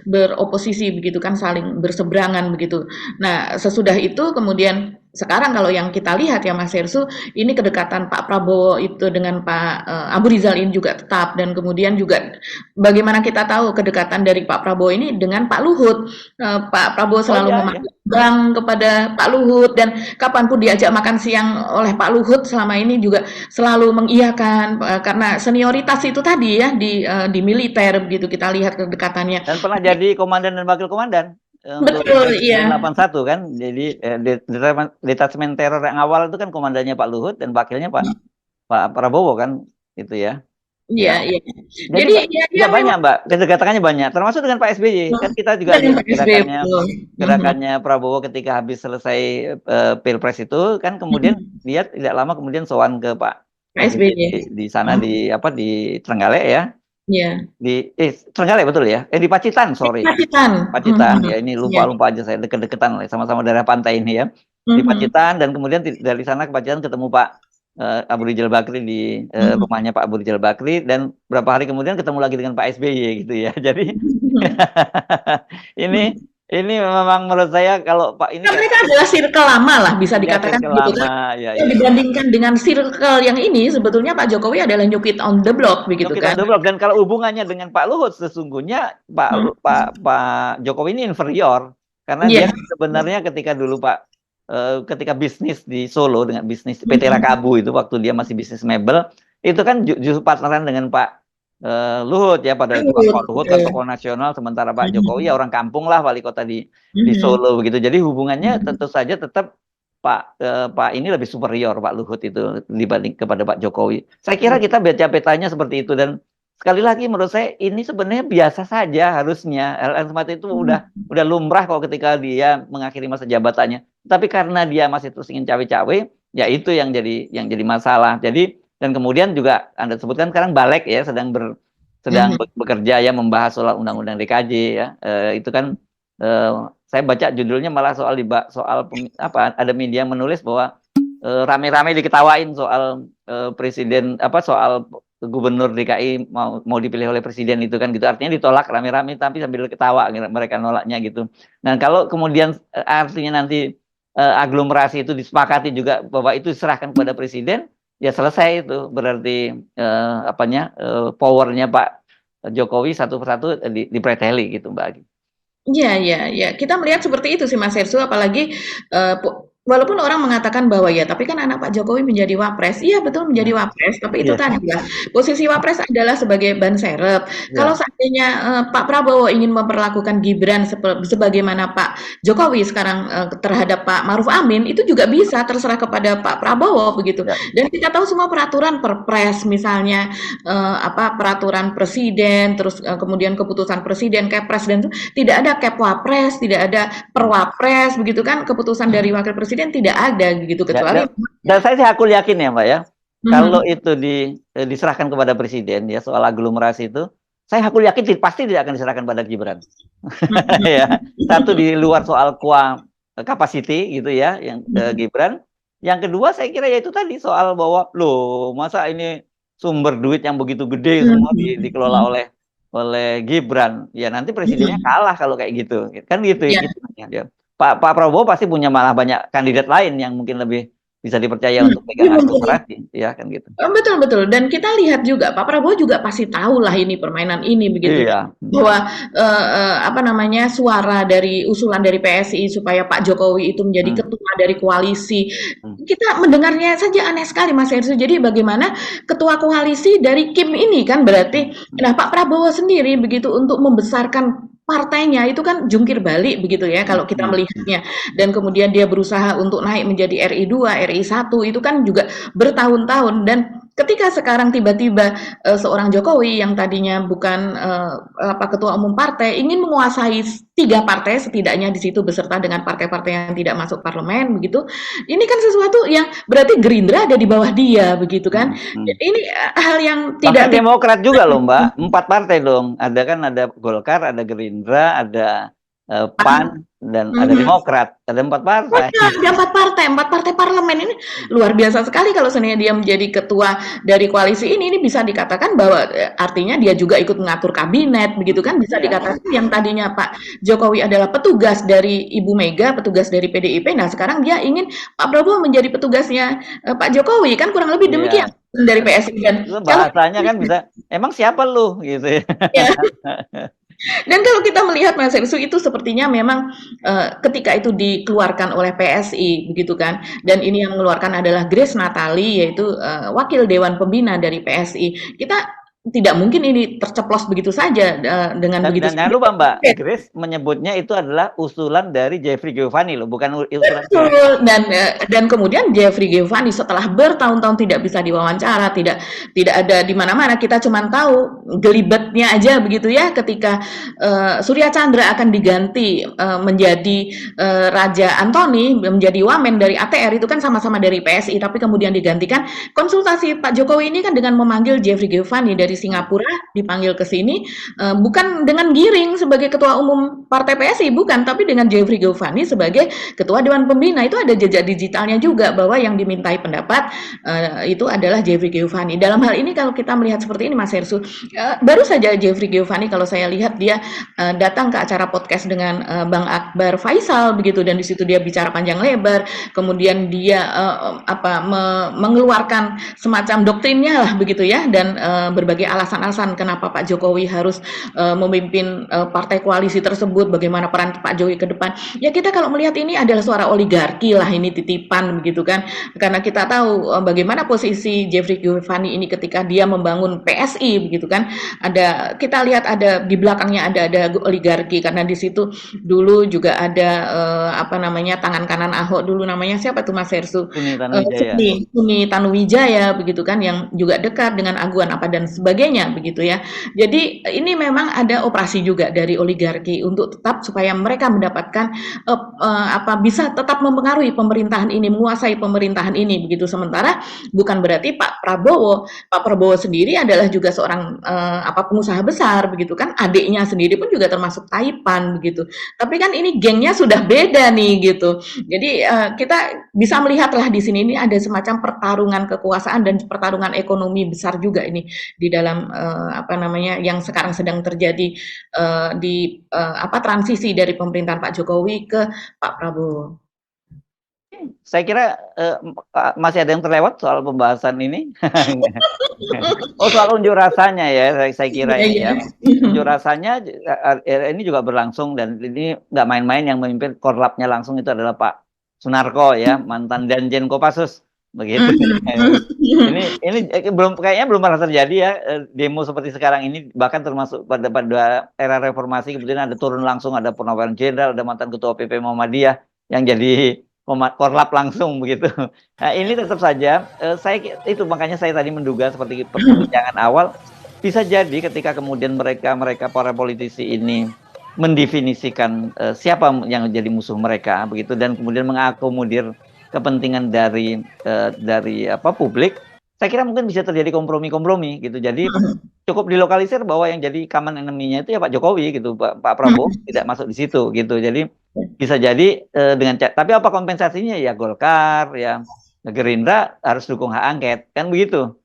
beroposisi begitu kan, saling berseberangan begitu. Nah, sesudah itu kemudian sekarang kalau yang kita lihat ya Mas Hersu, ini kedekatan Pak Prabowo itu dengan Pak Abu Rizal ini juga tetap, dan kemudian juga bagaimana kita tahu kedekatan dari Pak Prabowo ini dengan Pak Luhut. Pak Prabowo selalu memakai bank kepada Pak Luhut, dan kapanpun diajak makan siang oleh Pak Luhut selama ini juga selalu mengiyakan karena senioritas itu tadi ya di militer begitu, kita lihat kedekatannya. Dan pernah jadi komandan dan wakil komandan. Betul, iya. 81 kan, jadi detasemen teror yang awal itu kan komandannya Pak Luhut dan wakilnya Pak Prabowo kan, itu ya. Iya, iya. Jadi ya banyak Mbak, kedekatannya banyak, termasuk dengan Pak SBY. Kan kita juga lihat gerakannya Prabowo ketika habis selesai Pilpres itu kan, kemudian dia tidak lama kemudian sowan ke Pak SBY di sana di Trenggalek ya. Iya. Di Trenggalek betul ya? Di Pacitan, sorry. Pacitan ya, ini lupa aja saya, deket-deketan sama-sama daerah pantai ini ya. Di Pacitan, dan kemudian dari sana ke Pacitan ketemu Pak Abu Rizal Bakri di rumahnya Pak Abu Rizal Bakri, dan beberapa hari kemudian ketemu lagi dengan Pak SBY gitu ya. Jadi ini memang menurut saya kalau Pak ini mereka adalah circle lama lah bisa dikatakan gitu kan. Ya. Dibandingkan dengan circle yang ini, sebetulnya Pak Jokowi adalah new kid on the block begitu kan. Dan kalau hubungannya dengan Pak Luhut, sesungguhnya Pak Jokowi ini inferior, karena dia sebenarnya ketika dulu ketika bisnis di Solo dengan bisnis PT Rakabu itu, waktu dia masih bisnis mebel, itu kan justru partneran dengan Pak Luhut ya, pada Pak Luhut kan tokoh nasional, sementara Pak Jokowi ya orang kampung lah, wali kota di Solo begitu. Jadi hubungannya tentu saja tetap Pak ini lebih superior Pak Luhut itu dibanding kepada Pak Jokowi. Saya kira kita baca petanya seperti itu, dan sekali lagi menurut saya ini sebenarnya biasa saja harusnya. Hal seperti itu udah lumrah kalau ketika dia mengakhiri masa jabatannya. Tapi karena dia masih terus ingin cawe-cawe, ya itu yang jadi masalah. Jadi, dan kemudian juga Anda sebutkan sekarang Balik ya sedang bekerja ya, membahas soal undang-undang DKJ ya. Itu kan saya baca judulnya malah soal ada media menulis bahwa rame-rame diketawain soal presiden soal gubernur DKI mau dipilih oleh presiden itu kan gitu, artinya ditolak rame-rame tapi sambil ketawa mereka nolaknya gitu. Nah kalau kemudian artinya nanti aglomerasi itu disepakati juga bahwa itu diserahkan kepada presiden, ya selesai itu berarti powernya Pak Jokowi satu persatu dipreteli gitu Mbak Agi. Iya, iya, iya. Kita melihat seperti itu sih Mas Hersu, apalagi walaupun orang mengatakan bahwa ya, tapi kan anak Pak Jokowi menjadi wapres. Iya betul menjadi wapres, tapi itu tadi ya, posisi wapres adalah sebagai ban serep. Kalau seandainya Pak Prabowo ingin memperlakukan Gibran sebagaimana Pak Jokowi sekarang terhadap Pak Maruf Amin, itu juga bisa terserah kepada Pak Prabowo begitu. Dan kita tahu semua peraturan perpres misalnya peraturan presiden, terus kemudian keputusan presiden, kepres dan tidak ada cap wapres, tidak ada perwapres begitu kan, keputusan dari wakil presiden tidak ada gitu kecuali dan saya sih aku yakin ya Mbak ya, kalau itu diserahkan kepada presiden ya soal aglomerasi itu, saya aku yakin pasti tidak akan diserahkan pada Gibran. Ya, satu di luar soal capacity gitu ya yang Gibran, yang kedua saya kira ya itu tadi soal bahwa loh masa ini sumber duit yang begitu gede semua dikelola oleh Gibran, ya nanti presidennya kalah kalau kayak gitu, kan gitu ya. Pak Prabowo pasti punya malah banyak kandidat lain yang mungkin lebih bisa dipercaya untuk pegang aglomerasi, ya kan gitu. Betul. Dan kita lihat juga Pak Prabowo juga pasti tahu lah ini permainan ini begitu, bahwa suara dari usulan dari PSI supaya Pak Jokowi itu menjadi ketua dari koalisi, kita mendengarnya saja aneh sekali Mas Hersu. Jadi bagaimana ketua koalisi dari Kim ini kan berarti, nah Pak Prabowo sendiri begitu untuk membesarkan partainya itu kan jungkir balik begitu ya kalau kita melihatnya, dan kemudian dia berusaha untuk naik menjadi RI 2, RI 1 itu kan juga bertahun-tahun, dan ketika sekarang tiba-tiba seorang Jokowi yang tadinya bukan ketua umum partai ingin menguasai 3 partai setidaknya di situ beserta dengan partai-partai yang tidak masuk parlemen begitu, ini kan sesuatu yang berarti Gerindra ada di bawah dia begitu kan. Ini hal yang tidak Demokrat juga loh Mbak, 4 partai dong, ada Golkar, ada Gerindra, ada PAN dan ada Demokrat, ada 4 partai. Ada 4 partai parlemen, ini luar biasa sekali kalau seandainya dia menjadi ketua dari koalisi ini bisa dikatakan bahwa artinya dia juga ikut mengatur kabinet begitu kan, bisa dikatakan yang tadinya Pak Jokowi adalah petugas dari Ibu Mega, petugas dari PDIP, nah sekarang dia ingin Pak Prabowo menjadi petugasnya Pak Jokowi, kan kurang lebih demikian dari PSI. Dan bahasanya kan bisa, emang siapa lu gitu ya. Dan kalau kita melihat Mas Hersu itu sepertinya memang ketika itu dikeluarkan oleh PSI begitu kan, dan ini yang mengeluarkan adalah Grace Natali yaitu wakil Dewan Pembina dari PSI, kita tidak mungkin ini terceplos begitu saja dengan begitu. Dan jangan lupa Mbak, Grace menyebutnya itu adalah usulan dari Jeffrey Giovanni loh, bukan usulan. Dan kemudian Jeffrey Giovanni setelah bertahun-tahun tidak bisa diwawancara, tidak ada di mana-mana, kita cuma tahu gelibetnya aja begitu ya ketika Surya Chandra akan diganti menjadi Raja Anthony, menjadi wamen dari ATR, itu kan sama-sama dari PSI, tapi kemudian digantikan. Konsultasi Pak Jokowi ini kan dengan memanggil Jeffrey Giovanni dari Singapura, dipanggil ke sini bukan dengan Giring sebagai ketua umum partai PSI, bukan, tapi dengan Jeffrey Giovanni sebagai ketua Dewan Pembina. Itu ada jejak digitalnya juga bahwa yang dimintai pendapat itu adalah Jeffrey Giovanni. Dalam hal ini kalau kita melihat seperti ini Mas Hersu, baru saja Jeffrey Giovanni kalau saya lihat dia datang ke acara podcast dengan Bang Akbar Faisal begitu, dan di situ dia bicara panjang lebar, kemudian dia mengeluarkan semacam doktrinnya lah begitu ya, dan berbagai alasan-alasan kenapa Pak Jokowi harus memimpin partai koalisi tersebut, bagaimana peran Pak Jokowi ke depan. Ya kita kalau melihat ini adalah suara oligarki lah, ini titipan begitu kan, karena kita tahu bagaimana posisi Jeffrey Giovanni ini ketika dia membangun PSI begitu kan, kita lihat ada di belakangnya ada oligarki, karena di situ dulu juga ada tangan kanan Ahok dulu, namanya siapa tuh Mas Hersu? Suni Tanuwijaya begitu kan, yang juga dekat dengan Aguan dan sebagainya. sebagainya begitu ya. Jadi ini memang ada operasi juga dari oligarki untuk tetap supaya mereka mendapatkan bisa tetap mempengaruhi pemerintahan ini, menguasai pemerintahan ini begitu. Sementara bukan berarti Pak Prabowo sendiri adalah juga seorang pengusaha besar begitu kan, adiknya sendiri pun juga termasuk Taipan begitu. Tapi kan ini gengnya sudah beda nih gitu. Jadi kita bisa melihatlah di sini ini ada semacam pertarungan kekuasaan dan pertarungan ekonomi besar juga ini di dalam yang sekarang sedang terjadi di transisi dari pemerintahan Pak Jokowi ke Pak Prabowo. Saya kira masih ada yang terlewat soal pembahasan ini. Oh, soal unjuk rasanya ya, saya kira ini ya. Unjuk rasanya ini juga berlangsung dan ini nggak main-main, yang memimpin korlapnya langsung itu adalah Pak Sunarko ya, mantan Danjen Kopassus begitu. Ini kayaknya belum pernah terjadi ya demo seperti sekarang ini, bahkan termasuk pada era reformasi kemudian ada turun langsung, ada Purnawiran Jenderal, ada mantan Ketua PP Muhammadiyah yang jadi korlap langsung begitu. Nah, ini tetap saja makanya saya tadi menduga seperti perbincangan awal, bisa jadi ketika kemudian mereka para politisi ini mendefinisikan siapa yang jadi musuh mereka begitu, dan kemudian mengakomodir kepentingan dari publik, saya kira mungkin bisa terjadi kompromi gitu. Jadi cukup dilokalisir bahwa yang jadi common enemy-nya itu ya Pak Jokowi gitu, Pak Prabowo tidak masuk di situ gitu. Jadi bisa jadi tapi apa kompensasinya ya, Golkar ya, Gerindra harus dukung hak angket kan begitu.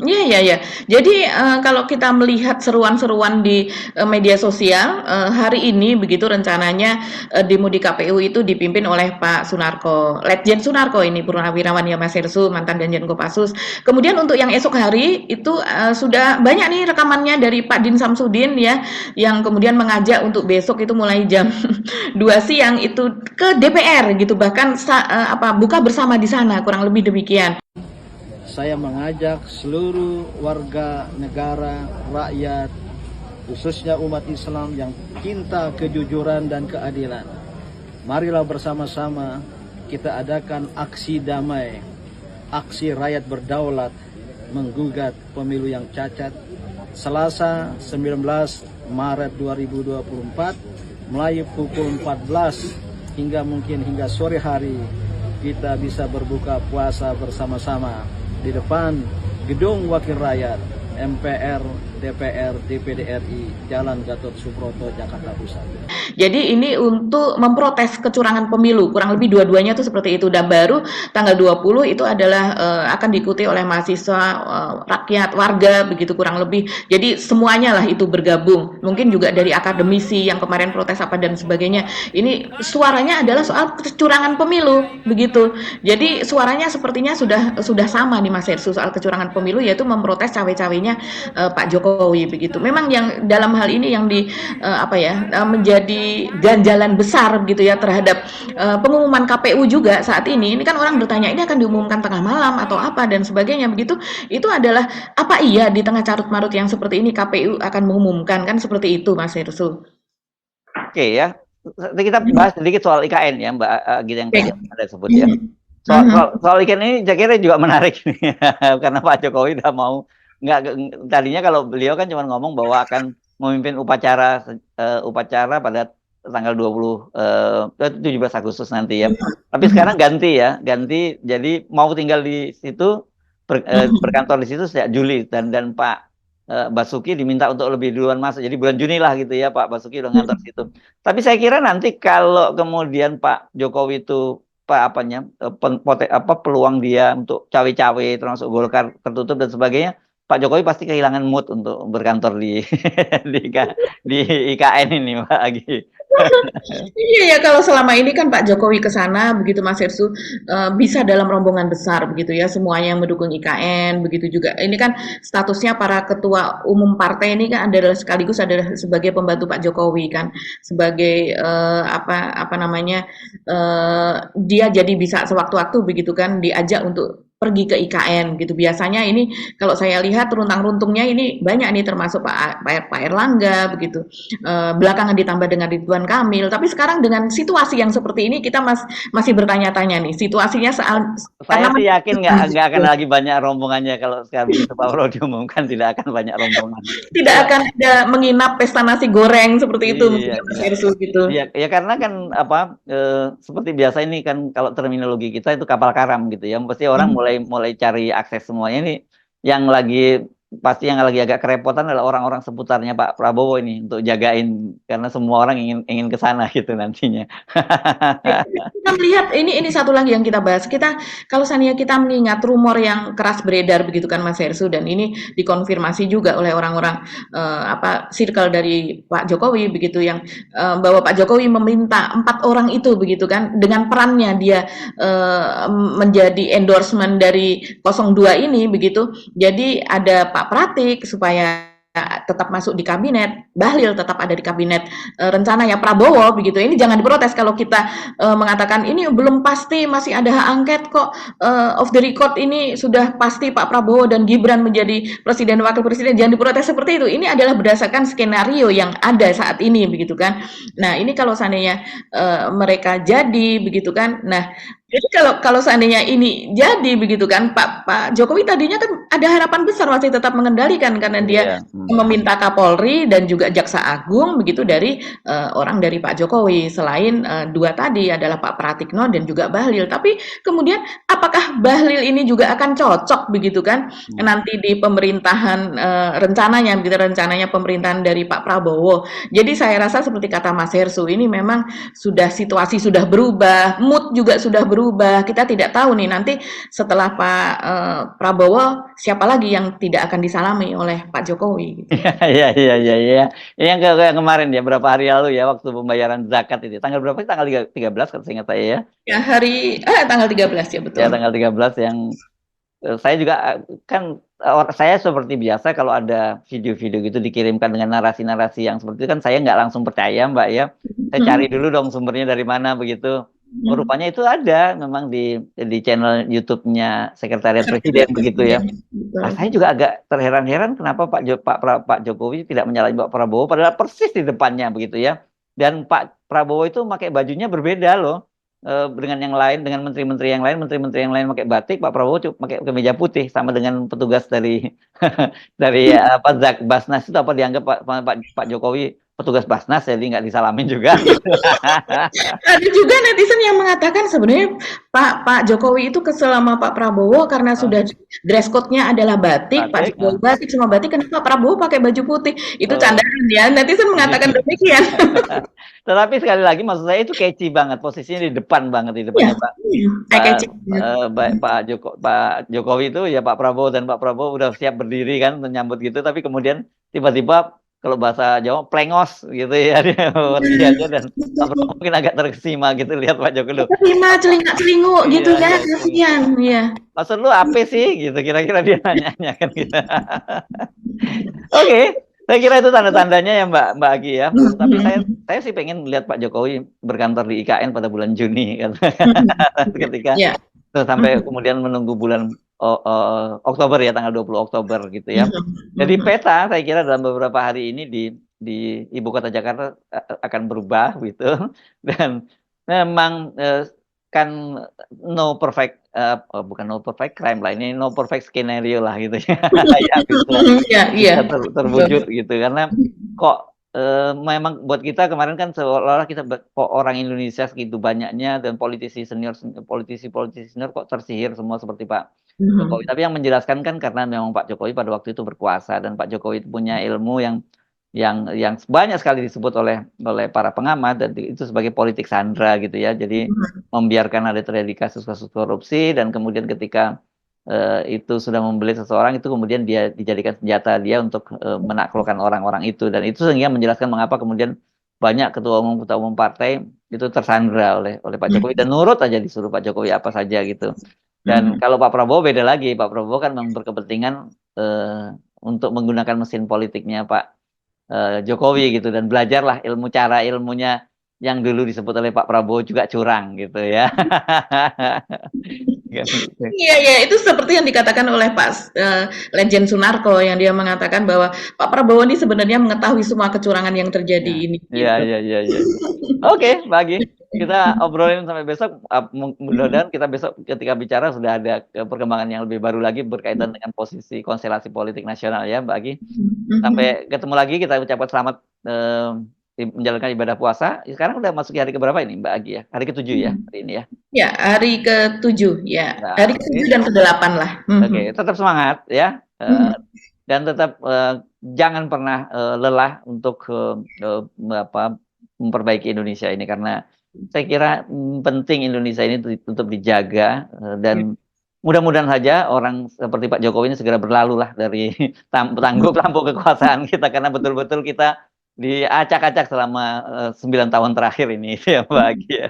Iya. Jadi kalau kita melihat seruan-seruan di media sosial hari ini begitu, rencananya demo di KPU itu dipimpin oleh Pak Sunarko, Letjen Sunarko ini Purnawirawan ya Mas Hersu, mantan Danjen Kopassus. Kemudian untuk yang esok hari itu sudah banyak nih rekamannya dari Pak Din Samsudin ya, yang kemudian mengajak untuk besok itu mulai jam 2 siang itu ke DPR gitu, bahkan buka bersama di sana, kurang lebih demikian. Saya mengajak seluruh warga negara, rakyat, khususnya umat Islam yang cinta kejujuran dan keadilan. Marilah bersama-sama kita adakan aksi damai, aksi rakyat berdaulat, menggugat pemilu yang cacat. Selasa 19 Maret 2024, mulai pukul 14 hingga sore hari, kita bisa berbuka puasa bersama-sama di depan Gedung Wakil Rakyat, MPR, DPR, DPD RI, Jalan Gatot Subroto, Jakarta Pusat. Jadi ini untuk memprotes kecurangan pemilu, kurang lebih dua-duanya itu seperti itu. Dan baru tanggal 20 itu adalah akan diikuti oleh mahasiswa, rakyat, warga, begitu kurang lebih. Jadi semuanya lah itu bergabung. Mungkin juga dari akademisi yang kemarin protes apa dan sebagainya. Ini suaranya adalah soal kecurangan pemilu, begitu. Jadi suaranya sepertinya sudah sama nih Mas Hersu soal kecurangan pemilu, yaitu memprotes cawe-cawenya Pak Jokowi begitu. Memang yang dalam hal ini yang menjadi ganjalan besar gitu ya terhadap pengumuman KPU juga saat ini. Ini kan orang bertanya, ini akan diumumkan tengah malam atau apa dan sebagainya begitu. Itu adalah apa iya di tengah carut-marut yang seperti ini KPU akan mengumumkan, kan seperti itu Mas Hersu. Oke ya. Kita bahas sedikit soal IKN ya Mbak Gita yang tadi ada sebut ya. Soal IKN ini saya kira juga menarik nih, karena Pak Jokowi udah mau tadinya kalau beliau kan cuma ngomong bahwa akan memimpin upacara pada tanggal 17 Agustus nanti ya. Tapi sekarang ganti jadi mau tinggal di situ, berkantor di situ sejak Juli, dan Pak Basuki diminta untuk lebih duluan masuk. Jadi bulan Juni lah gitu ya Pak Basuki udah ngantor situ. Tapi saya kira nanti kalau kemudian Pak Jokowi itu peluang dia untuk cawe-cawe termasuk Golkar tertutup dan sebagainya, Pak Jokowi pasti kehilangan mood untuk berkantor di IKN ini, Pak Agi. Iya ya, kalau selama ini kan Pak Jokowi ke sana begitu Mas Hersu, bisa dalam rombongan besar begitu ya, semuanya yang mendukung IKN begitu juga. Ini kan statusnya para ketua umum partai ini kan adalah sekaligus adalah sebagai pembantu Pak Jokowi kan, sebagai dia jadi bisa sewaktu-waktu begitu kan diajak untuk pergi ke IKN gitu. Biasanya ini kalau saya lihat runtang-runtungnya ini banyak nih, termasuk Pak Erlangga begitu. Belakangan ditambah dengan Ridwan Kamil. Tapi sekarang dengan situasi yang seperti ini kita masih bertanya-tanya nih situasinya Saya karena sih yakin nggak akan lagi banyak rombongannya kalau sekarang begitu Pak Prabowo diumumkan, tidak akan banyak rombongan. tidak akan ada menginap pesta nasi goreng seperti itu mungkin Iya, Mas Ersu gitu. iya, ya karena kan seperti biasa ini kan kalau terminologi kita itu kapal karam gitu ya. Pasti orang mulai cari akses semuanya ini, yang lagi pasti yang lagi agak kerepotan adalah orang-orang seputarnya Pak Prabowo ini untuk jagain, karena semua orang ingin ke sana gitu nantinya. Kita melihat ini satu lagi yang kita bahas. Kalau seandainya kita mengingat rumor yang keras beredar begitu kan Mas Hersu, dan ini dikonfirmasi juga oleh orang-orang circle dari Pak Jokowi begitu, yang bahwa Pak Jokowi meminta 4 orang itu begitu kan, dengan perannya dia menjadi endorsement dari 02 ini begitu. Jadi ada Pak Pratik supaya tetap masuk di kabinet, Bahlil tetap ada di kabinet rencananya Prabowo begitu. Ini jangan diprotes kalau kita mengatakan ini belum pasti, masih ada hak angket kok, off the record ini sudah pasti Pak Prabowo dan Gibran menjadi presiden wakil presiden. Jangan diprotes seperti itu. Ini adalah berdasarkan skenario yang ada saat ini begitu kan. Nah, ini kalau seandainya mereka jadi begitu kan. Nah, jadi kalau seandainya ini jadi begitu kan, Pak Jokowi tadinya kan ada harapan besar masih tetap mengendalikan karena dia meminta Kapolri dan juga Jaksa Agung begitu dari orang dari Pak Jokowi, selain 2 tadi adalah Pak Pratikno dan juga Bahlil. Tapi kemudian apakah Bahlil ini juga akan cocok begitu kan nanti di pemerintahan rencananya pemerintahan dari Pak Prabowo. Jadi saya rasa seperti kata Mas Hersu, ini memang situasi sudah berubah, mood juga sudah berubah. Kita tidak tahu nih nanti setelah Pak Prabowo siapa lagi yang tidak akan disalami oleh Pak Jokowi. Gitu. Iya. Yang kemarin ya, berapa hari lalu ya, waktu pembayaran zakat itu. Tanggal berapa? Tanggal 13 kalau saya ingat saya ya. Ya tanggal 13 ya, betul. Ya, tanggal 13 yang saya juga kan saya seperti biasa kalau ada video-video gitu dikirimkan dengan narasi-narasi yang seperti itu kan saya nggak langsung percaya Mbak ya. Saya cari dulu dong sumbernya dari mana begitu. Rupanya itu ada memang di channel YouTube-nya Sekretariat Presiden begitu ya. Nah, saya juga agak terheran-heran kenapa Pak Jokowi tidak menyalahi Pak Prabowo padahal persis di depannya begitu ya. Dan Pak Prabowo itu pakai bajunya berbeda loh dengan yang lain, dengan menteri-menteri yang lain pakai batik, Pak Prabowo pakai kemeja putih, sama dengan petugas dari dari Basnas itu dianggap Pak Jokowi petugas Basnas, jadi nggak disalamin juga. Ada juga netizen yang mengatakan sebenarnya Pak Jokowi itu kesel sama Pak Prabowo karena sudah dress code-nya adalah batik, Pak Jokowi batik semua batik, kenapa Pak Prabowo pakai baju putih? Itu candaan ya, netizen mengatakan demikian. Tetapi sekali lagi maksud saya itu catchy banget, posisinya di depan banget, di depannya Pak Jokowi itu ya, Pak Prabowo udah siap berdiri kan menyambut gitu, tapi kemudian tiba-tiba kalau bahasa Jawa plengos gitu ya, dia aja, dan mungkin agak terkesima gitu lihat Pak Jokowi. Celingak-celinguk gitu kan, kasihan ya. Maksud lu apa sih gitu kira-kira dia nanya kan gitu. Oke. Saya kira itu tanda-tandanya ya Mbak Agi ya. Tapi saya sih pengen lihat Pak Jokowi berkantor di IKN pada bulan Juni kan. Ketika sampai kemudian menunggu bulan Oktober ya, tanggal 20 Oktober gitu ya. Jadi peta saya kira dalam beberapa hari ini di ibu kota Jakarta akan berubah gitu. Dan memang kan bukan no perfect crime lah, ini no perfect skenario lah gitu ya. Bisa terwujud gitu, karena kok memang buat kita kemarin kan seolah-olah kita kok orang Indonesia segitu banyaknya dan politisi senior kok tersihir semua seperti Pak Jokowi. Tapi yang menjelaskan kan karena memang Pak Jokowi pada waktu itu berkuasa dan Pak Jokowi itu punya ilmu yang banyak sekali disebut oleh para pengamat, dan itu sebagai politik sandra gitu ya. Jadi membiarkan ada terjadi kasus-kasus korupsi, dan kemudian ketika itu sudah membeli seseorang, itu kemudian dia dijadikan senjata dia untuk menaklukkan orang-orang itu, dan itu sehingga menjelaskan mengapa kemudian banyak ketua umum partai itu tersandra oleh Pak Jokowi dan nurut aja disuruh Pak Jokowi apa saja gitu. Dan kalau Pak Prabowo beda lagi, Pak Prabowo kan memang berkepentingan untuk menggunakan mesin politiknya Pak Jokowi gitu, dan belajarlah ilmunya yang dulu disebut oleh Pak Prabowo juga curang gitu ya. Iya, iya, itu seperti yang dikatakan oleh Pak Legend Sunarko yang dia mengatakan bahwa Pak Prabowo ini sebenarnya mengetahui semua kecurangan yang terjadi Ya. ini. Iya, Gitu. iya, iya, iya. Oke, Bagi. Kita obrolin sampai besok. Mudah-mudahan kita besok ketika bicara sudah ada perkembangan yang lebih baru lagi berkaitan dengan posisi konstelasi politik nasional ya, Bagi. Sampai ketemu lagi, kita ucapkan selamat menjalankan ibadah puasa. Sekarang udah masuk hari keberapa ini, Mbak Agi ya? Hari ke-7 ya hari ini ya? Ya, hari ke-7 ya. Nah, Hari ke-7 dan ke-8 lah. Oke, tetap semangat ya. Dan tetap jangan pernah lelah untuk memperbaiki Indonesia ini, karena saya kira penting Indonesia ini tetap dijaga dan mudah-mudahan saja orang seperti Pak Jokowi ini segera berlalu lah dari tampuk kekuasaan kita, karena betul-betul kita diacak-acak selama 9 tahun terakhir ini ya, Mbak Agi ya.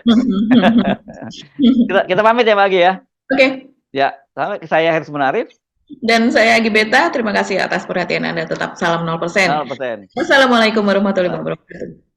Kita pamit ya, Mbak Agi ya. Oke. Ya, saya Haris Munarif. Dan saya Agi Beta, terima kasih atas perhatian Anda. Tetap salam 0%. 0%. Wassalamualaikum warahmatullahi wabarakatuh.